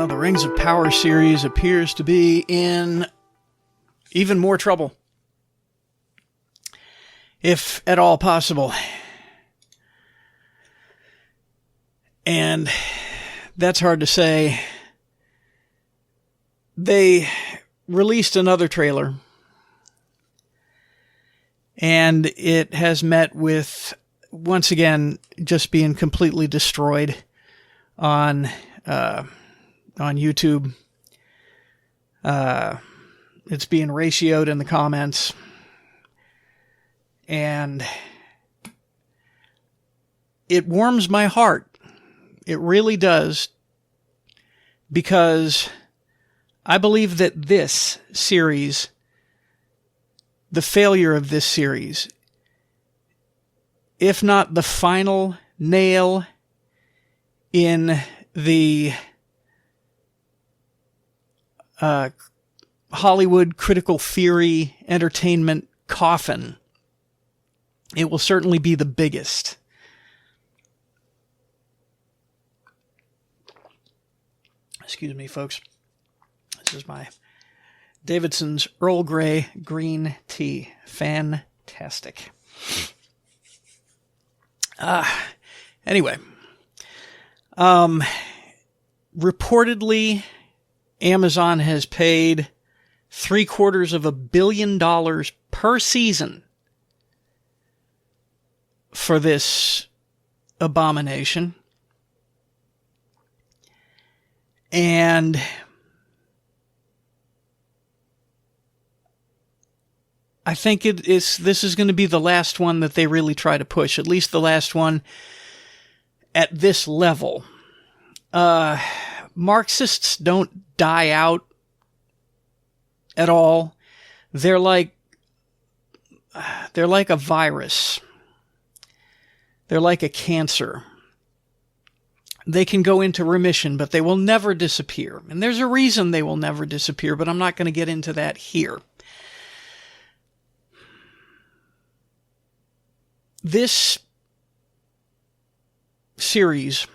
Well, the Rings of Power series appears to be in even more trouble, if at all possible. And that's hard to say. They released another trailer, and it has met with, once again, just being completely destroyed on YouTube. It's being ratioed in the comments, and it warms my heart. It really does, because I believe that this series, the failure of this series, if not the final nail in the Hollywood critical theory entertainment coffin, it will certainly be the biggest. Excuse me, folks. This is my Davidson's Earl Grey green tea. Fantastic. Anyway. Reportedly, Amazon has paid $750 million per season for this abomination. And I think this is going to be the last one that they really try to push, at least the last one at this level. Marxists don't die out at all. They're like a virus. They're like a cancer. They can go into remission, but they will never disappear. And there's a reason they will never disappear, but I'm not going to get into that here. This series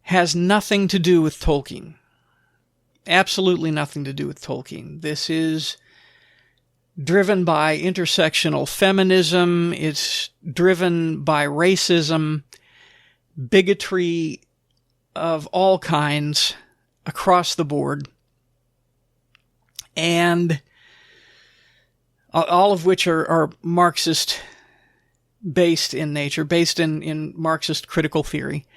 has nothing to do with Tolkien. Absolutely nothing to do with Tolkien. This is driven by intersectional feminism. It's driven by racism, bigotry of all kinds across the board, and all of which are Marxist-based in nature, based in Marxist critical theory.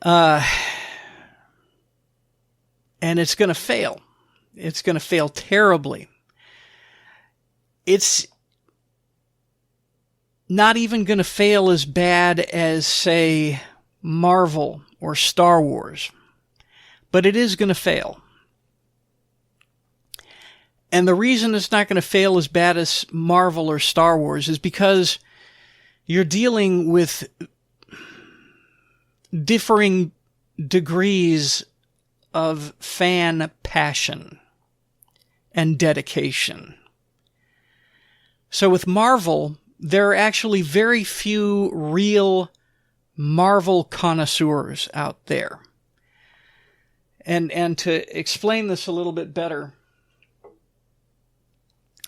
And it's going to fail. It's going to fail terribly. It's not even going to fail as bad as, say, Marvel or Star Wars. But it is going to fail. And the reason it's not going to fail as bad as Marvel or Star Wars is because you're dealing with differing degrees of fan passion and dedication. So with Marvel, there are actually very few real Marvel connoisseurs out there. And to explain this a little bit better,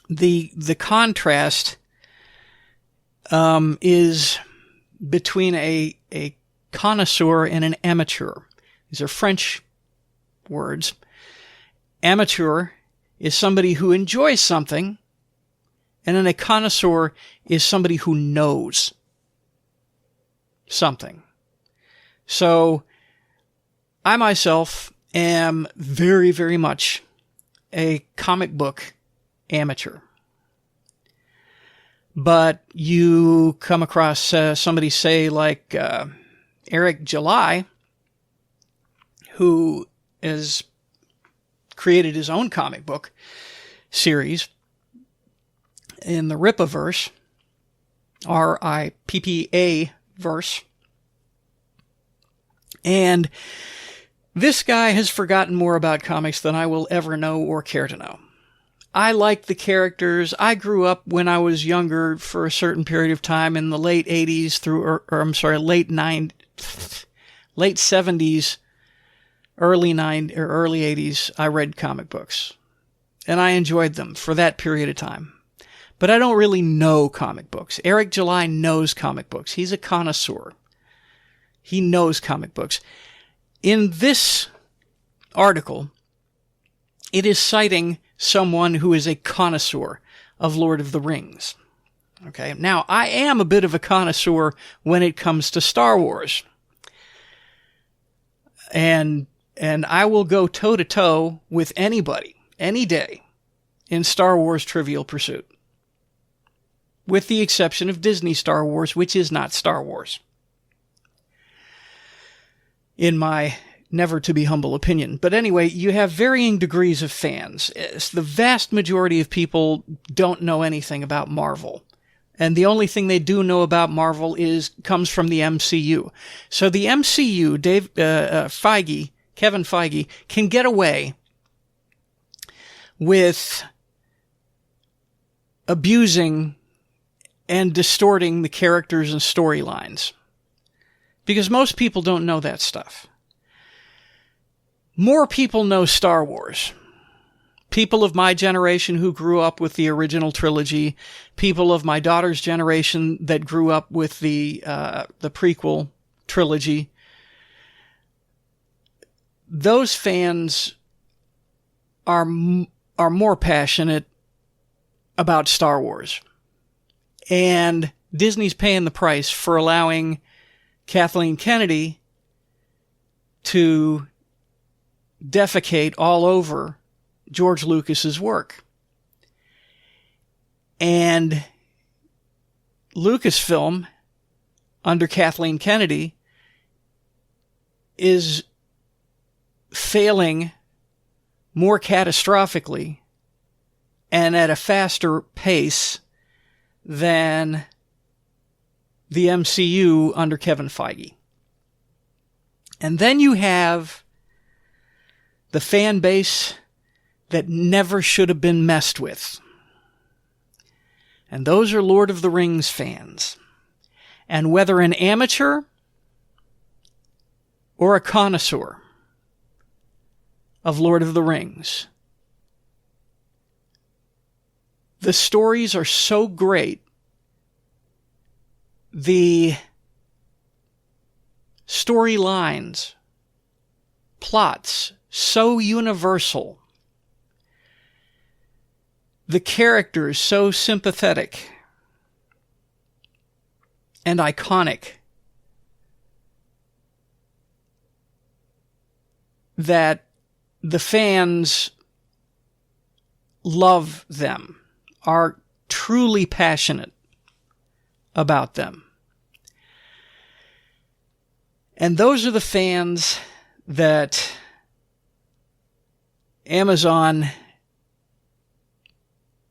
the contrast is between a connoisseur and an amateur. These are French words. Amateur is somebody who enjoys something, and then a connoisseur is somebody who knows something. So I myself am very, very much a comic book amateur. But you come across somebody, say, like Eric July, who has created his own comic book series in the Rippaverse, R-I-P-P-A verse. And this guy has forgotten more about comics than I will ever know or care to know. I like the characters. I grew up when I was younger for a certain period of time in the late 80s through, late 90s, late 70s, early 80s, I read comic books. And I enjoyed them for that period of time. But I don't really know comic books. Eric July knows comic books. He's a connoisseur. He knows comic books. In this article, it is citing someone who is a connoisseur of Lord of the Rings. Okay. Now, I am a bit of a connoisseur when it comes to Star Wars. And I will go toe-to-toe with anybody, any day, in Star Wars Trivial Pursuit. With the exception of Disney Star Wars, which is not Star Wars. In my never-to-be-humble opinion. But anyway, you have varying degrees of fans. The vast majority of people don't know anything about Marvel. And the only thing they do know about Marvel comes from the MCU. So the MCU, Kevin Feige, can get away with abusing and distorting the characters and storylines. Because most people don't know that stuff. More people know Star Wars. People of my generation who grew up with the original trilogy, people of my daughter's generation that grew up with the prequel trilogy, those fans are more passionate about Star Wars. And Disney's paying the price for allowing Kathleen Kennedy to defecate all over George Lucas's work. And Lucasfilm, under Kathleen Kennedy, is failing more catastrophically and at a faster pace than the MCU under Kevin Feige. And then you have the fan base that never should have been messed with. And those are Lord of the Rings fans. And whether an amateur or a connoisseur of Lord of the Rings, the stories are so great, the storylines, plots, so universal, the characters so sympathetic and iconic that the fans love them, are truly passionate about them. And those are the fans that Amazon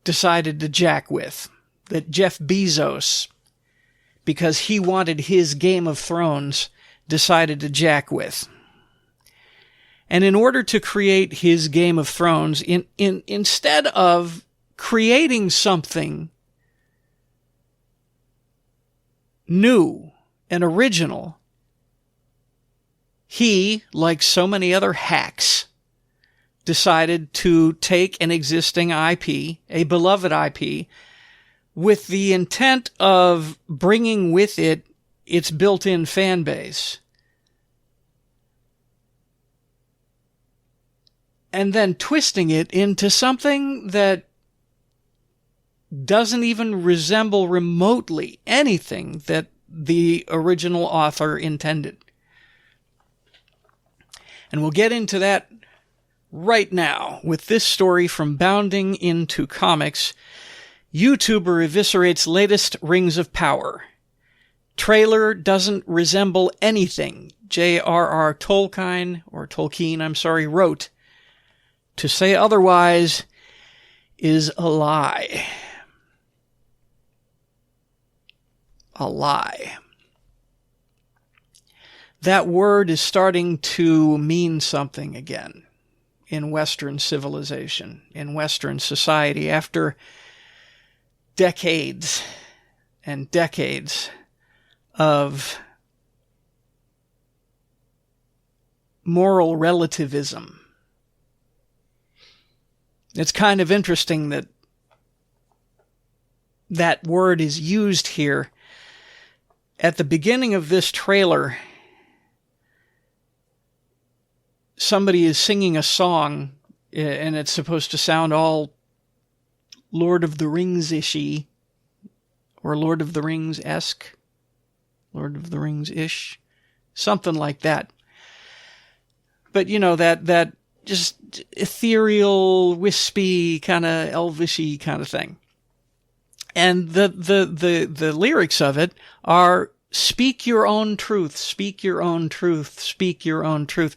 decided to jack with, that Jeff Bezos, because he wanted his Game of Thrones, decided to jack with. And in order to create his Game of Thrones, instead of creating something new and original, he, like so many other hacks, decided to take an existing IP, a beloved IP, with the intent of bringing with it its built-in fan base, and then twisting it into something that doesn't even resemble remotely anything that the original author intended. And we'll get into that right now with this story from Bounding Into Comics. YouTuber eviscerates latest Rings of Power. Trailer doesn't resemble anything J.R.R. Tolkien wrote. To say otherwise is a lie. A lie. That word is starting to mean something again in Western civilization, in Western society, after decades and decades of moral relativism. It's kind of interesting that that word is used here. At the beginning of this trailer, somebody is singing a song, and it's supposed to sound all Lord of the Rings-ishy, or Lord of the Rings-esque, Lord of the Rings-ish, something like that. But, you know, that just ethereal, wispy, kind of elvishy kind of thing. And the lyrics of it are, speak your own truth, speak your own truth, speak your own truth.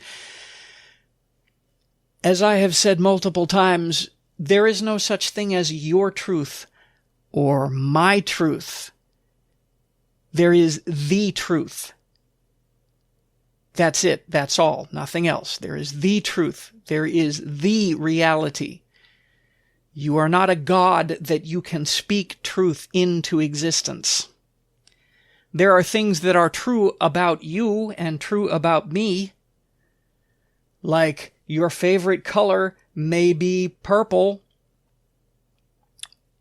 As I have said multiple times, there is no such thing as your truth or my truth. There is the truth. That's it. That's all. Nothing else. There is the truth. There is the reality. You are not a God that you can speak truth into existence. There are things that are true about you and true about me, like your favorite color may be purple,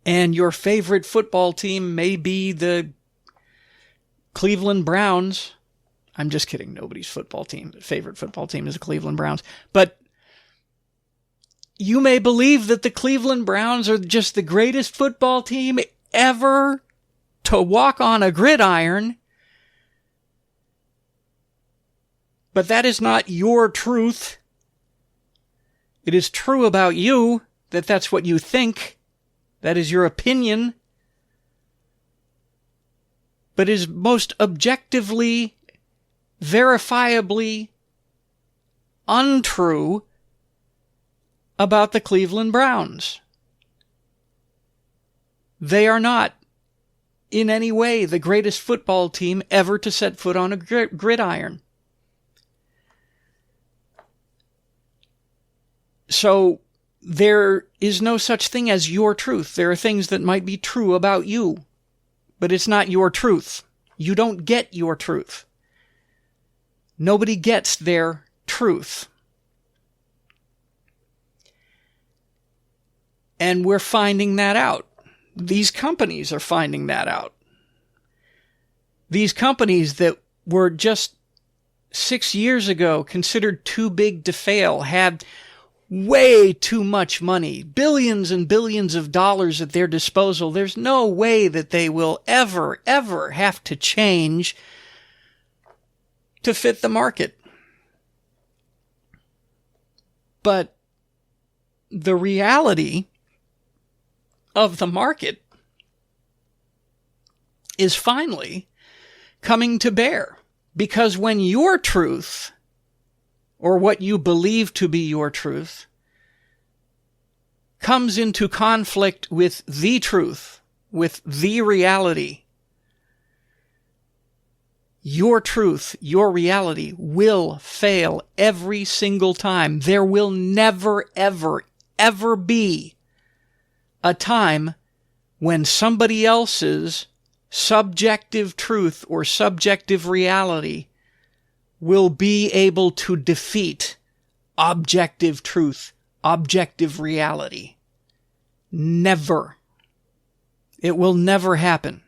and your favorite football team may be the Cleveland Browns. I'm just kidding. Nobody's favorite football team is the Cleveland Browns. But you may believe that the Cleveland Browns are just the greatest football team ever to walk on a gridiron. But that is not your truth. It is true about you that that's what you think. That is your opinion. But is most objectively, verifiably untrue about the Cleveland Browns. They are not in any way the greatest football team ever to set foot on a gridiron. So there is no such thing as your truth. There are things that might be true about you, but it's not your truth. You don't get your truth. Nobody gets their truth. And we're finding that out. These companies are finding that out. These companies that were just 6 years ago considered too big to fail had way too much money, billions and billions of dollars at their disposal. There's no way that they will ever have to change to fit the market. But the reality of the market is finally coming to bear. Because when your truth, or what you believe to be your truth, comes into conflict with the truth, with the reality, your truth, your reality will fail every single time. There will never, ever be a time when somebody else's subjective truth or subjective reality will be able to defeat objective truth, objective reality. Never. It will never happen.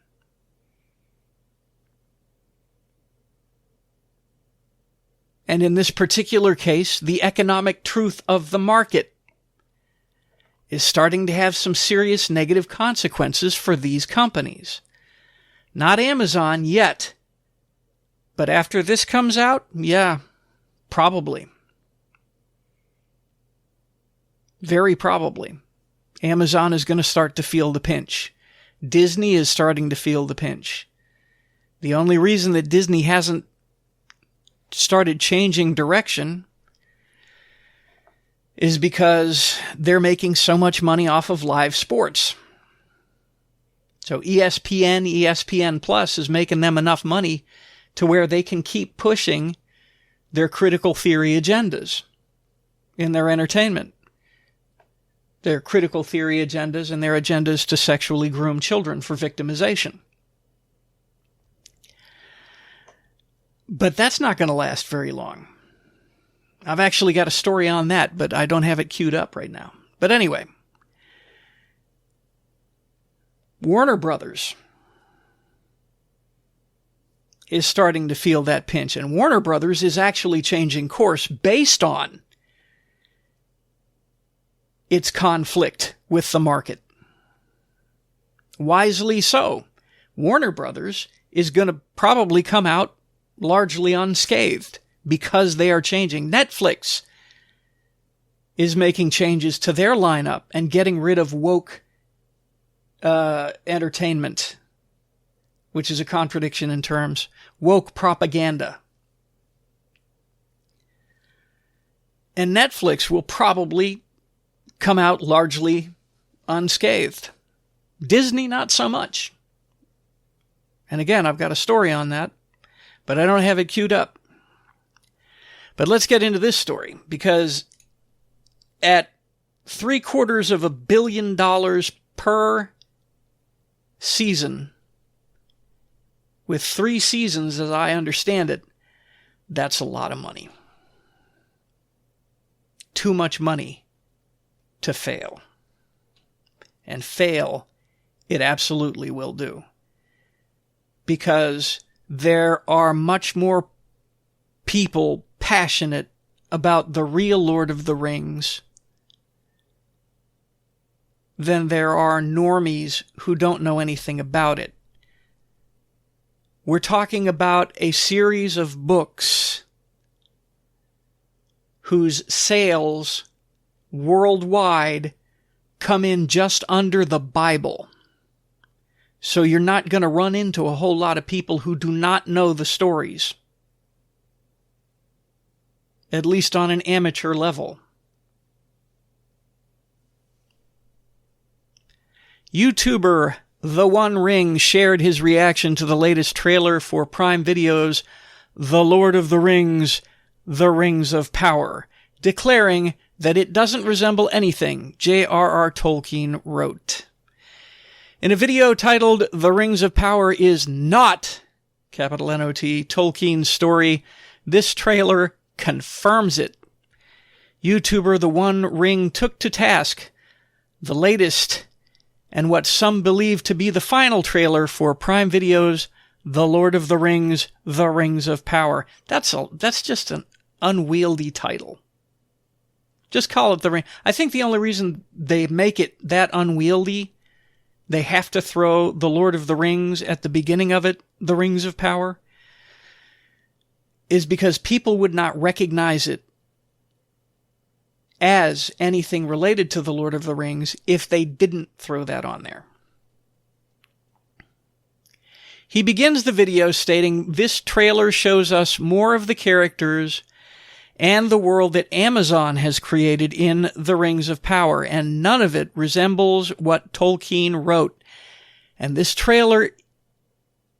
And in this particular case, the economic truth of the market is starting to have some serious negative consequences for these companies. Not Amazon yet. But after this comes out, yeah, probably. Very probably. Amazon is going to start to feel the pinch. Disney is starting to feel the pinch. The only reason that Disney hasn't started changing direction is because they're making so much money off of live sports. So ESPN Plus is making them enough money to where they can keep pushing their critical theory agendas in their entertainment. Their critical theory agendas and their agendas to sexually groom children for victimization. But that's not going to last very long. I've actually got a story on that, but I don't have it queued up right now. But anyway, Warner Brothers is starting to feel that pinch, and Warner Brothers is actually changing course based on its conflict with the market. Wisely so. Warner Brothers is going to probably come out largely unscathed because they are changing. Netflix is making changes to their lineup and getting rid of woke entertainment, which is a contradiction in terms. Woke propaganda. And Netflix will probably come out largely unscathed. Disney, not so much. And again, I've got a story on that, but I don't have it queued up. But let's get into this story, because at $750 million per season, with 3 seasons as I understand it, that's a lot of money. Too much money to fail. And fail, it absolutely will do. Because there are much more people passionate about the real Lord of the Rings than there are normies who don't know anything about it. We're talking about a series of books whose sales worldwide come in just under the Bible. So you're not going to run into a whole lot of people who do not know the stories, at least on an amateur level. YouTuber The One Ring shared his reaction to the latest trailer for Prime Video's The Lord of the Rings, The Rings of Power, declaring that it doesn't resemble anything J.R.R. Tolkien wrote. In a video titled The Rings of Power is not, capital N-O-T, Tolkien's story, this trailer confirms it. YouTuber The One Ring took to task the latest and what some believe to be the final trailer for Prime Video's The Lord of the Rings, The Rings of Power. That's just an unwieldy title. Just call it The Ring. I think the only reason they make it that unwieldy, they have to throw The Lord of the Rings at the beginning of it, The Rings of Power, is because people would not recognize it as anything related to The Lord of the Rings if they didn't throw that on there. He begins the video stating, "This trailer shows us more of the characters and the world that Amazon has created in The Rings of Power, and none of it resembles what Tolkien wrote. And this trailer,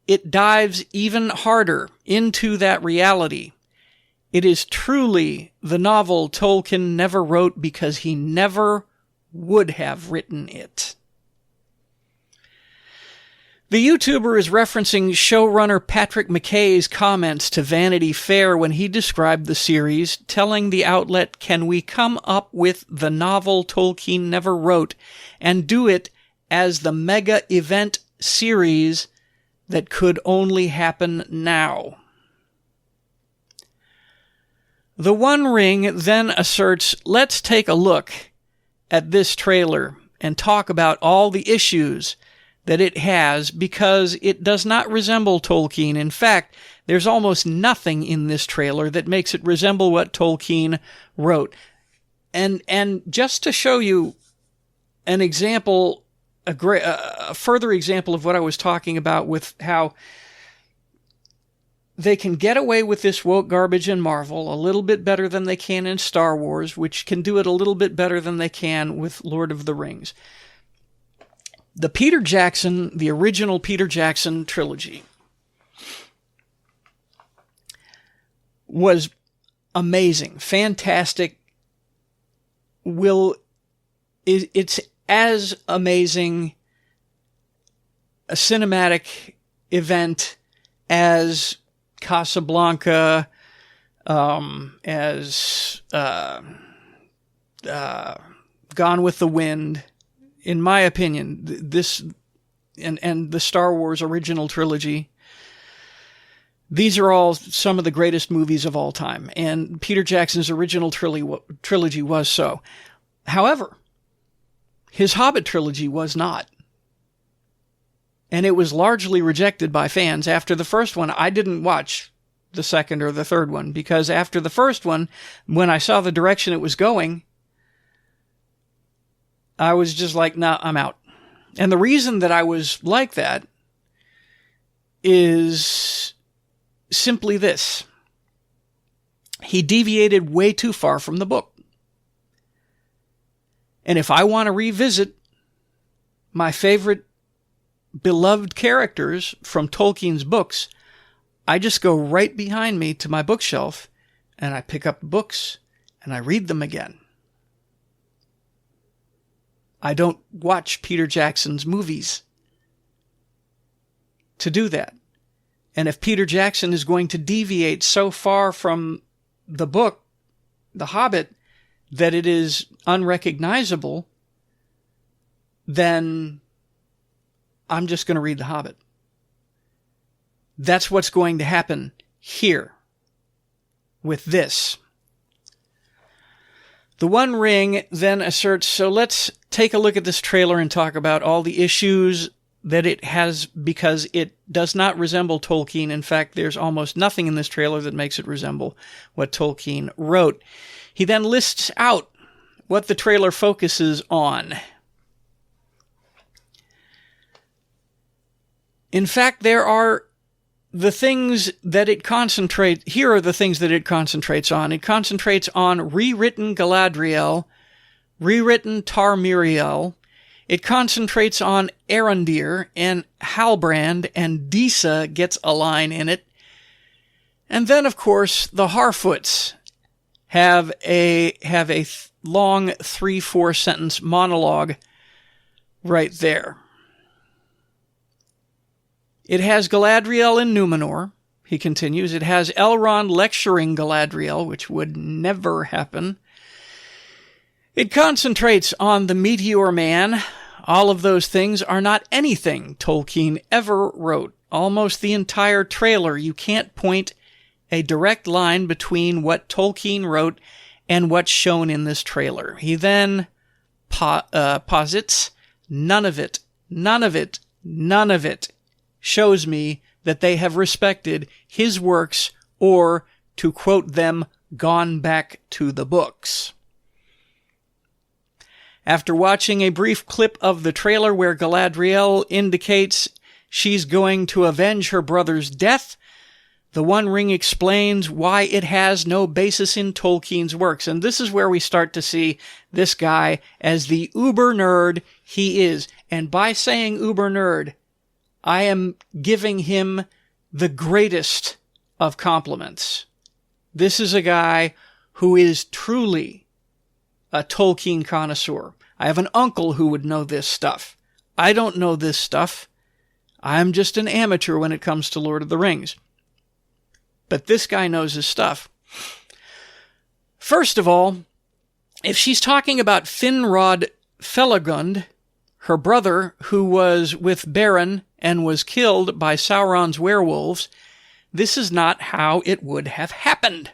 it dives even harder into that reality. It is truly the novel Tolkien never wrote because he never would have written it." The YouTuber is referencing showrunner Patrick McKay's comments to Vanity Fair when he described the series, telling the outlet, "Can we come up with the novel Tolkien never wrote and do it as the mega event series that could only happen now?" The One Ring then asserts, "Let's take a look at this trailer and talk about all the issues that it has because it does not resemble Tolkien. In fact, there's almost nothing in this trailer that makes it resemble what Tolkien wrote." And just to show you an example, a further example of what I was talking about with how they can get away with this woke garbage in Marvel a little bit better than they can in Star Wars, which can do it a little bit better than they can with Lord of the Rings. The original Peter Jackson trilogy was amazing, fantastic. It's as amazing a cinematic event as Casablanca, as Gone with the Wind. In my opinion, this and the Star Wars original trilogy, these are all some of the greatest movies of all time, and Peter Jackson's original trilogy was so. However, his Hobbit trilogy was not. And it was largely rejected by fans. After the first one, I didn't watch the second or the third one, because after the first one, when I saw the direction it was going, I was just like, nah, I'm out. And the reason that I was like that is simply this. He deviated way too far from the book. And if I want to revisit my favorite beloved characters from Tolkien's books, I just go right behind me to my bookshelf and I pick up books and I read them again. I don't watch Peter Jackson's movies to do that. And if Peter Jackson is going to deviate so far from the book, The Hobbit, that it is unrecognizable, then I'm just going to read The Hobbit. That's what's going to happen here with this. The One Ring then asserts, so let's take a look at this trailer and talk about all the issues that it has, because it does not resemble Tolkien. In fact, there's almost nothing in this trailer that makes it resemble what Tolkien wrote. He then lists out what the trailer focuses on. In fact, here are the things that it concentrates on. It concentrates on rewritten Galadriel, rewritten Tar Miriel. It concentrates on Arondir and Halbrand, and Disa gets a line in it. And then, of course, the Harfoots have a long 3-4 sentence monologue right there. It has Galadriel in Numenor, he continues. It has Elrond lecturing Galadriel, which would never happen. It concentrates on the Meteor Man. All of those things are not anything Tolkien ever wrote. Almost the entire trailer, you can't point a direct line between what Tolkien wrote and what's shown in this trailer. He then posits none of it shows me that they have respected his works, or, to quote them, gone back to the books. After watching a brief clip of the trailer where Galadriel indicates she's going to avenge her brother's death, The One Ring explains why it has no basis in Tolkien's works. And this is where we start to see this guy as the uber nerd he is. And by saying uber nerd, I am giving him the greatest of compliments. This is a guy who is truly a Tolkien connoisseur. I have an uncle who would know this stuff. I don't know this stuff. I'm just an amateur when it comes to Lord of the Rings. But this guy knows his stuff. First of all, if she's talking about Finrod Felagund, her brother who was with Beren and was killed by Sauron's werewolves, this is not how it would have happened.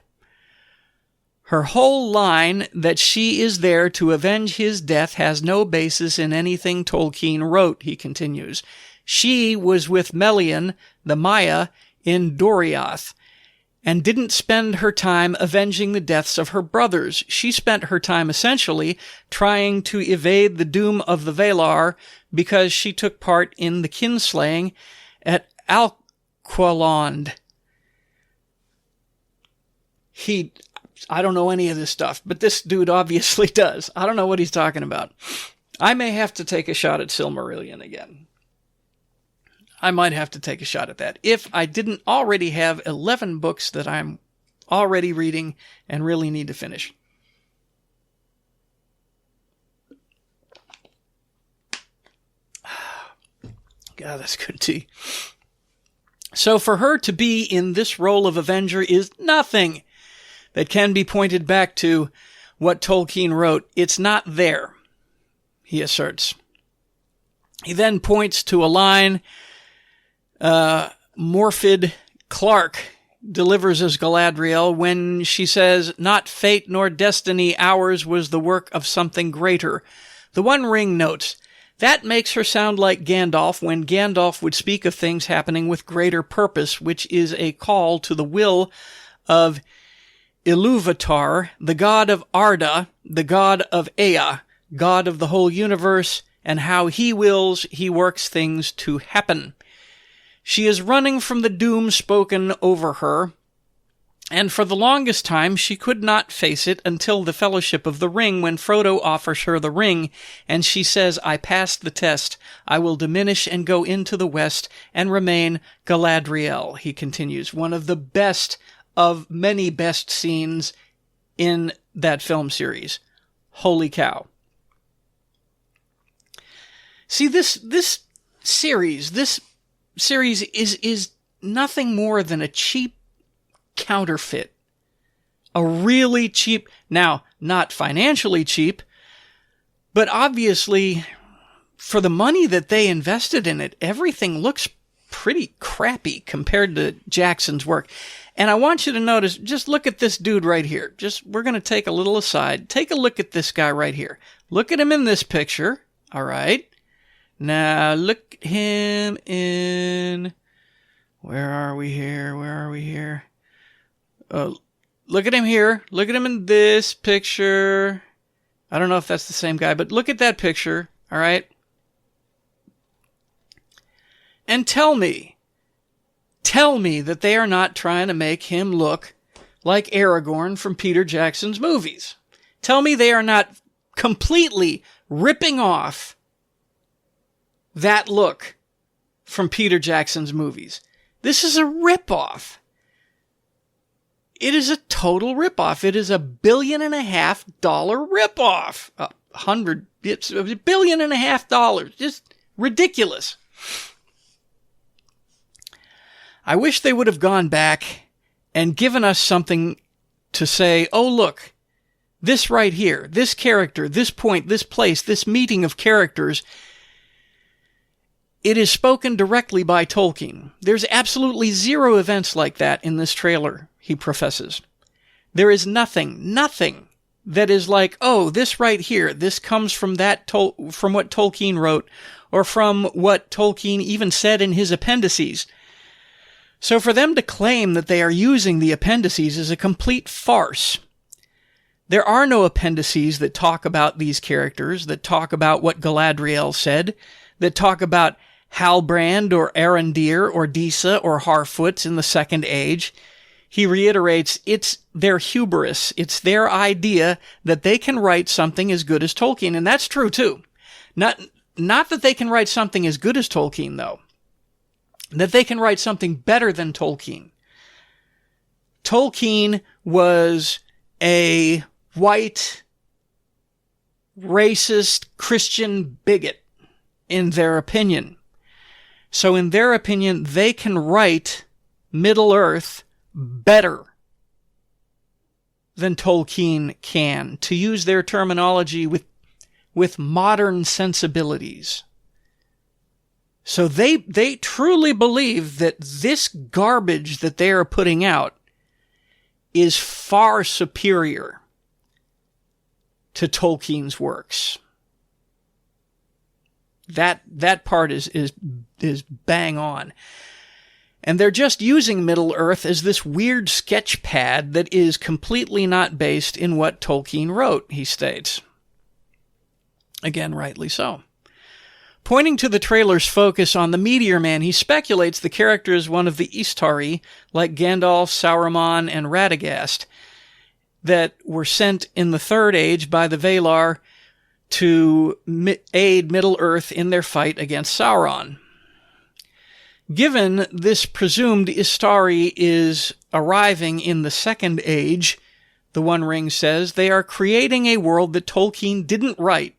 Her whole line that she is there to avenge his death has no basis in anything Tolkien wrote, he continues. She was with Melian, the Maya, in Doriath, and didn't spend her time avenging the deaths of her brothers. She spent her time essentially trying to evade the doom of the Valar because she took part in the kinslaying at Alqualond. I don't know any of this stuff, but this dude obviously does. I don't know what he's talking about. I may have to take a shot at Silmarillion again. I might have to take a shot at that. If I didn't already have 11 books that I'm already reading and really need to finish. God, that's good tea. So for her to be in this role of Avenger is nothing. that can be pointed back to what Tolkien wrote. It's not there, he asserts. He then points to a line Morfydd Clark delivers as Galadriel when she says, "Not fate nor destiny, ours was the work of something greater." The One Ring notes, that makes her sound like Gandalf when Gandalf would speak of things happening with greater purpose, which is a call to the will of Ilúvatar, the god of Arda, the god of Ea, god of the whole universe, and how he wills, he works things to happen. She is running from the doom spoken over her, and for the longest time she could not face it until the Fellowship of the Ring, when Frodo offers her the ring, and she says, "I passed the test. I will diminish and go into the west and remain Galadriel," he continues. One of the best of many best scenes in that film series. Holy cow. See, this series is nothing more than a cheap counterfeit. A really cheap, now, not financially cheap, but obviously for the money that they invested in it, everything looks pretty crappy compared to Jackson's work. And I want you to notice, just look at this dude right here. We're going to take a little aside. Take a look at this guy right here. Look at him in this picture. All right. Now, look him in... Where are we here? Look at him here. Look at him in this picture. I don't know if that's the same guy, but look at that picture. All right? And tell me that they are not trying to make him look like Aragorn from Peter Jackson's movies. Tell me they are not completely ripping off that look from Peter Jackson's movies. This is a ripoff. It is a total ripoff. It is $1.5 billion ripoff. It's $1.5 billion. Just ridiculous. I wish they would have gone back and given us something to say, oh, look, this right here, this character, this point, this place, this meeting of characters, it is spoken directly by Tolkien. There's absolutely zero events like that in this trailer, he professes. There is nothing that is like, oh, this right here, this comes from from what Tolkien wrote, or from what Tolkien even said in his appendices. So for them to claim that they are using the appendices is a complete farce. There are no appendices that talk about these characters, that talk about what Galadriel said, that talk about Halbrand or Arondir or Disa or Harfoots in the Second Age. He reiterates, it's their hubris. It's their idea that they can write something as good as Tolkien, and that's true too. Not that they can write something as good as Tolkien, though. That they can write something better than Tolkien. Tolkien was a white, racist, Christian bigot, in their opinion. So in their opinion, they can write Middle-earth better than Tolkien can, to use their terminology with modern sensibilities. So they truly believe that this garbage that they are putting out is far superior to Tolkien's works. That part is bang on. And they're just using Middle-earth as this weird sketch pad that is completely not based in what Tolkien wrote, he states. Again, rightly so. Pointing to the trailer's focus on the Meteor Man, he speculates the character is one of the Istari, like Gandalf, Sauron, and Radagast, that were sent in the Third Age by the Valar to aid Middle-earth in their fight against Sauron. Given this presumed Istari is arriving in the Second Age, the One Ring says, they are creating a world that Tolkien didn't write,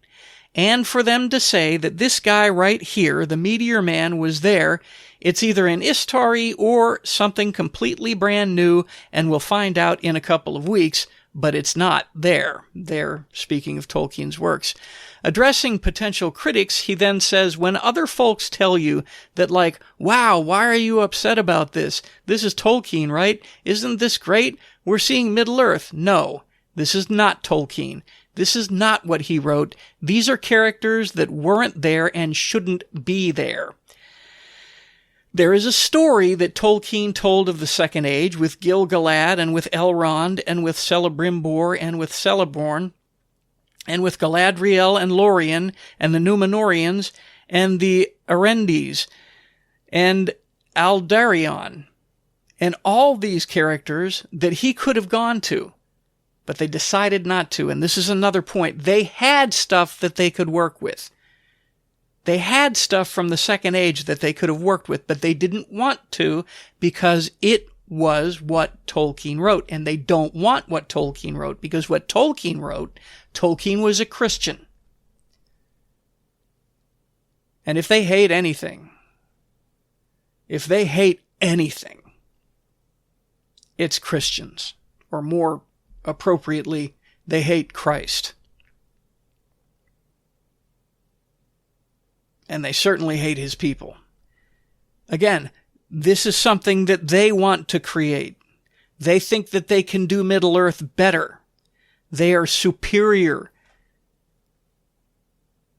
and for them to say that this guy right here, the Meteor Man, was there. It's either an Istari or something completely brand new, and we'll find out in a couple of weeks, but it's not there. There, speaking of Tolkien's works. Addressing potential critics, he then says, when other folks tell you that, like, wow, why are you upset about this? This is Tolkien, right? Isn't this great? We're seeing Middle-earth. No, this is not Tolkien. This is not what he wrote. These are characters that weren't there and shouldn't be there. There is a story that Tolkien told of the Second Age with Gil-galad and with Elrond and with Celebrimbor and with Celeborn and with Galadriel and Lorien and the Númenóreans and the Erendis and Aldarion and all these characters that he could have gone to, but they decided not to. And this is another point. They had stuff that they could work with. They had stuff from the Second Age that they could have worked with, but they didn't want to because it was what Tolkien wrote. And they don't want what Tolkien wrote because what Tolkien wrote, Tolkien was a Christian. And if they hate anything, it's Christians. Or more appropriately, they hate Christ. And they certainly hate his people. Again, this is something that they want to create. They think that they can do Middle-earth better. They are superior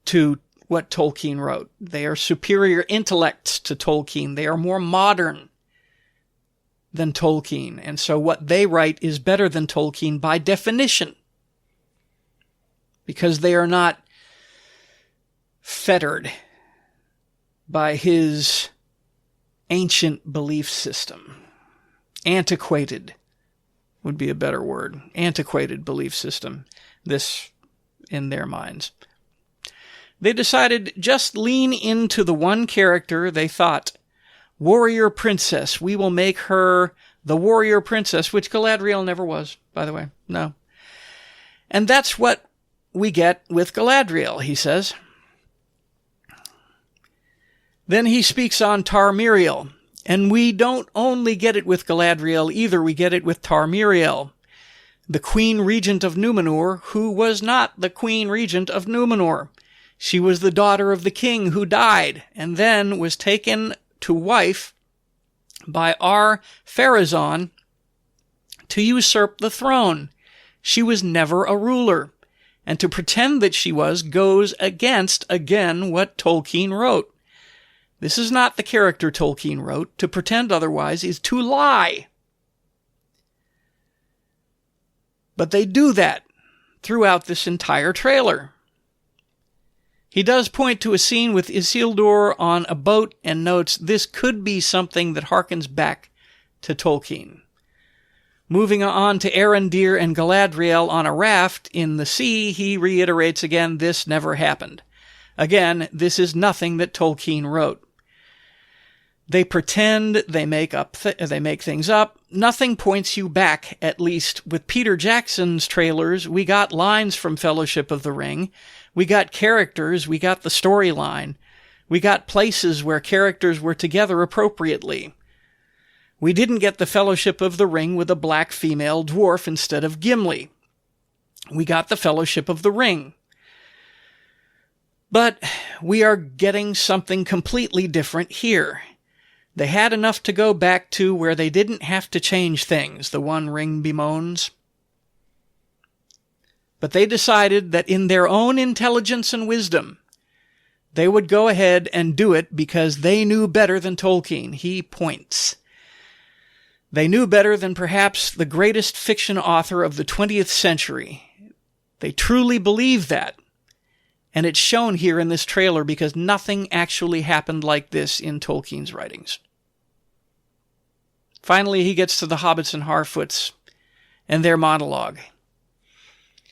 to what Tolkien wrote. They are superior intellects to Tolkien. They are more modern than Tolkien. And so what they write is better than Tolkien by definition. Because they are not fettered by his ancient belief system. Antiquated would be a better word. Antiquated belief system. This in their minds. They decided just lean into the one character they thought, warrior princess. We will make her the warrior princess, which Galadriel never was, by the way. No. And that's what we get with Galadriel, he says. Then he speaks on Tar-Miriel, and we don't only get it with Galadriel either, we get it with Tar-Miriel, the Queen Regent of Númenor, who was not the Queen Regent of Númenor. She was the daughter of the king who died, and then was taken to wife by Ar-Pharazôn to usurp the throne. She was never a ruler, and to pretend that she was goes against, again, what Tolkien wrote. This is not the character Tolkien wrote. To pretend otherwise is to lie. But they do that throughout this entire trailer. He does point to a scene with Isildur on a boat and notes this could be something that harkens back to Tolkien. Moving on to Arondir and Galadriel on a raft in the sea, he reiterates again this never happened. Again, this is nothing that Tolkien wrote. They pretend, they make things up. Nothing points you back, at least with Peter Jackson's trailers. We got lines from Fellowship of the Ring. We got characters. We got the storyline. We got places where characters were together appropriately. We didn't get the Fellowship of the Ring with a black female dwarf instead of Gimli. We got the Fellowship of the Ring. But we are getting something completely different here. They had enough to go back to where they didn't have to change things, the One Ring bemoans. But they decided that in their own intelligence and wisdom, they would go ahead and do it because they knew better than Tolkien. He points. They knew better than perhaps the greatest fiction author of the 20th century. They truly believed that. And it's shown here in this trailer because nothing actually happened like this in Tolkien's writings. Finally, he gets to the Hobbits and Harfoots and their monologue.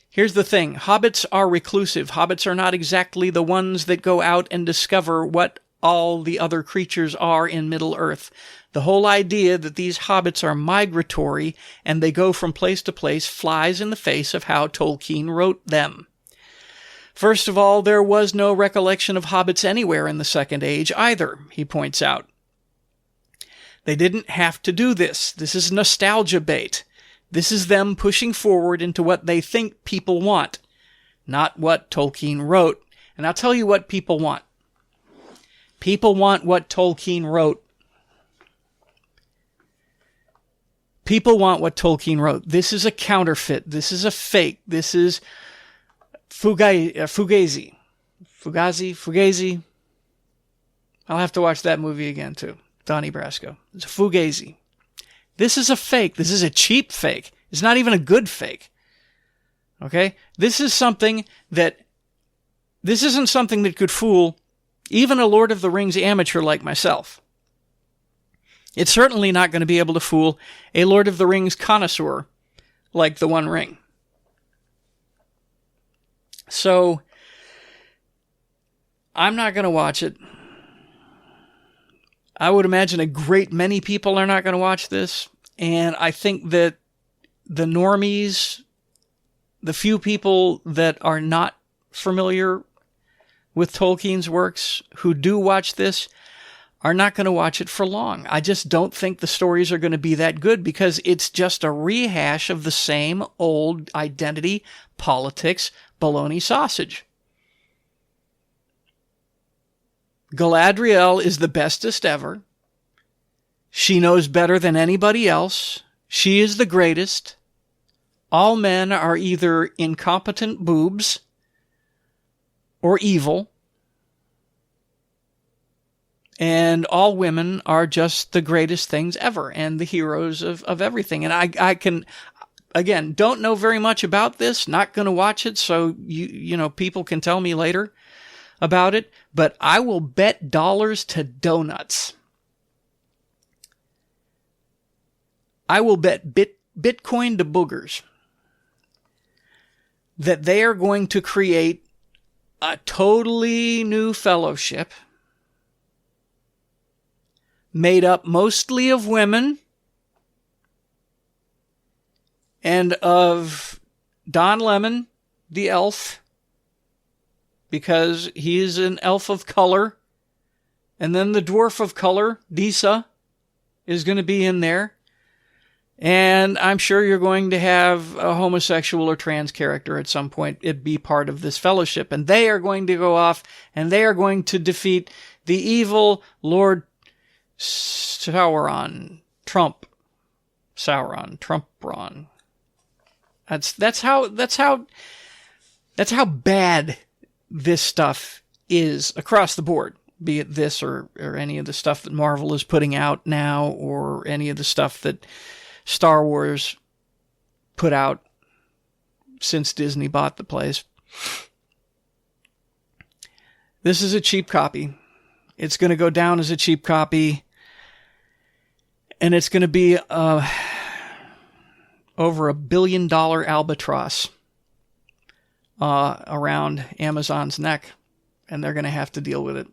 Here's the thing. Hobbits are reclusive. Hobbits are not exactly the ones that go out and discover what all the other creatures are in Middle-earth. The whole idea that these hobbits are migratory and they go from place to place flies in the face of how Tolkien wrote them. First of all, there was no recollection of hobbits anywhere in the Second Age either, he points out. They didn't have to do this. This is nostalgia bait. This is them pushing forward into what they think people want, not what Tolkien wrote. And I'll tell you what people want. People want what Tolkien wrote. People want what Tolkien wrote. This is a counterfeit. This is a fake. This is Fugazi. I'll have to watch that movie again, too. Donnie Brasco. It's a Fugazi. This is a fake. This is a cheap fake. It's not even a good fake. Okay? This isn't something that could fool even a Lord of the Rings amateur like myself. It's certainly not going to be able to fool a Lord of the Rings connoisseur like the One Ring. So, I'm not going to watch it. I would imagine a great many people are not going to watch this. And I think that the normies, the few people that are not familiar with Tolkien's works who do watch this are not going to watch it for long. I just don't think the stories are going to be that good because it's just a rehash of the same old identity, politics, baloney sausage. Galadriel is the bestest ever. She knows better than anybody else. She is the greatest. All men are either incompetent boobs or evil. And all women are just the greatest things ever and the heroes of everything. And I can, again, don't know very much about this, not going to watch it, so you know, people can tell me later about it, but I will bet dollars to donuts. I will bet Bitcoin to boogers that they are going to create a totally new fellowship made up mostly of women and of Don Lemon, the elf, because he is an elf of color, and then the dwarf of color, Disa, is going to be in there. And I'm sure you're going to have a homosexual or trans character at some point. It'd be part of this fellowship. And they are going to go off and they are going to defeat the evil Lord Sauron. Trumpron. That's how bad this stuff is across the board. Be it this or any of the stuff that Marvel is putting out now, or any of the stuff that Star Wars put out since Disney bought the place. This is a cheap copy. It's going to go down as a cheap copy. And it's going to be over $1 billion albatross around Amazon's neck. And they're going to have to deal with it.